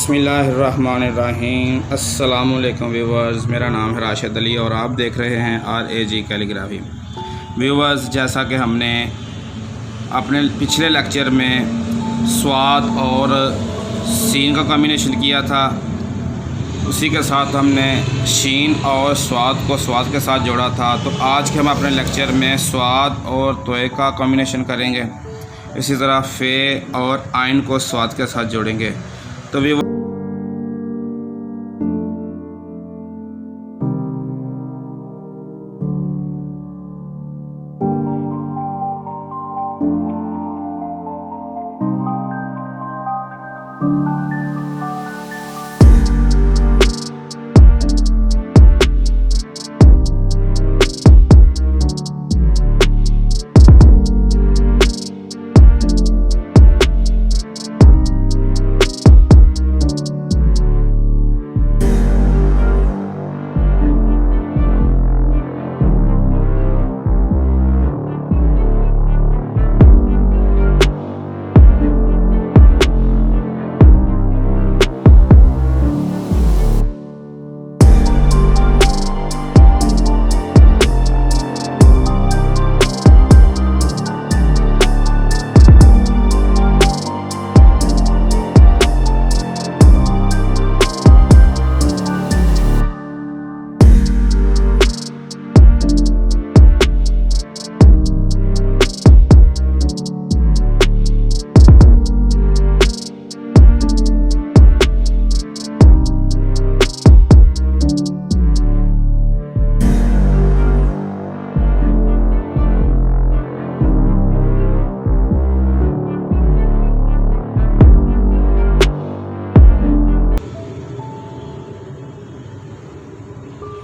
बिस्मिल्लाहिर्रहमानिर्रहीम। अस्सलामुअलैकुम व्यूवर्स, मेरा नाम है राशिद अली और आप देख रहे हैं RAG कैलीग्राफी। व्यूवर्स, जैसा कि हमने अपने पिछले लेक्चर में स्वाद और सीन का कॉम्बिनेशन किया था, उसी के साथ हमने शीन और स्वाद को स्वाद के साथ जोड़ा था। तो आज के हम अपने लेक्चर में स्वाद और तोय का कॉम्बिनेशन करेंगे। इसी तरह फ़े और आइन को स्वाद के साथ जोड़ेंगे। तो भी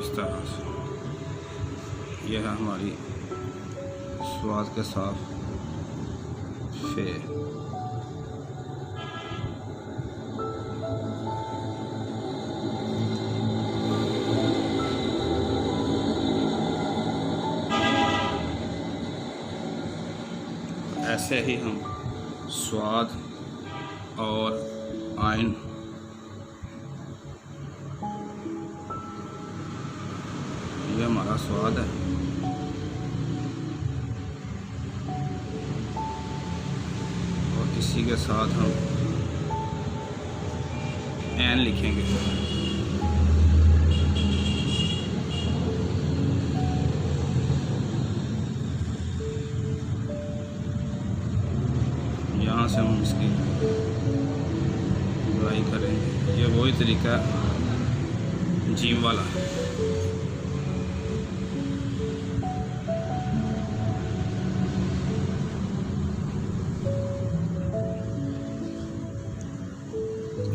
इस तरह से यह है हमारी स्वाद के साथ फ़े। ऐसे ही हम स्वाद और आइन ये हमारा स्वाद है और इसी के साथ हम ऐन लिखेंगे। यहाँ से हम इसकी बुराई करेंगे। ये वही तरीका जीम वाला है।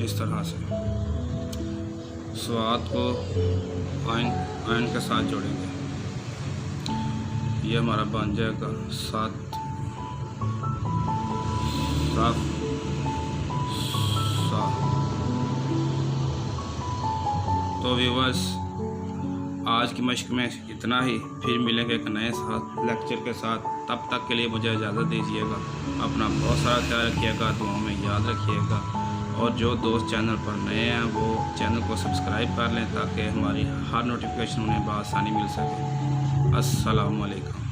इस तरह से स्वाद को आइन के साथ जोड़ेंगे। ये हमारा बन जाएगा साफ। तो व्यूवर्स, आज की मश्क में इतना ही। फिर मिलेंगे एक नए लेक्चर के साथ। तब तक के लिए मुझे इजाज़त दीजिएगा। अपना बहुत सारा ख्याल रखिएगा, दुआओं में याद रखिएगा। और जो दोस्त चैनल पर नए हैं वो चैनल को सब्सक्राइब कर लें ताकि हमारी हर नोटिफिकेशन उन्हें बआसानी मिल सके। अस्सलामु अलैकुम।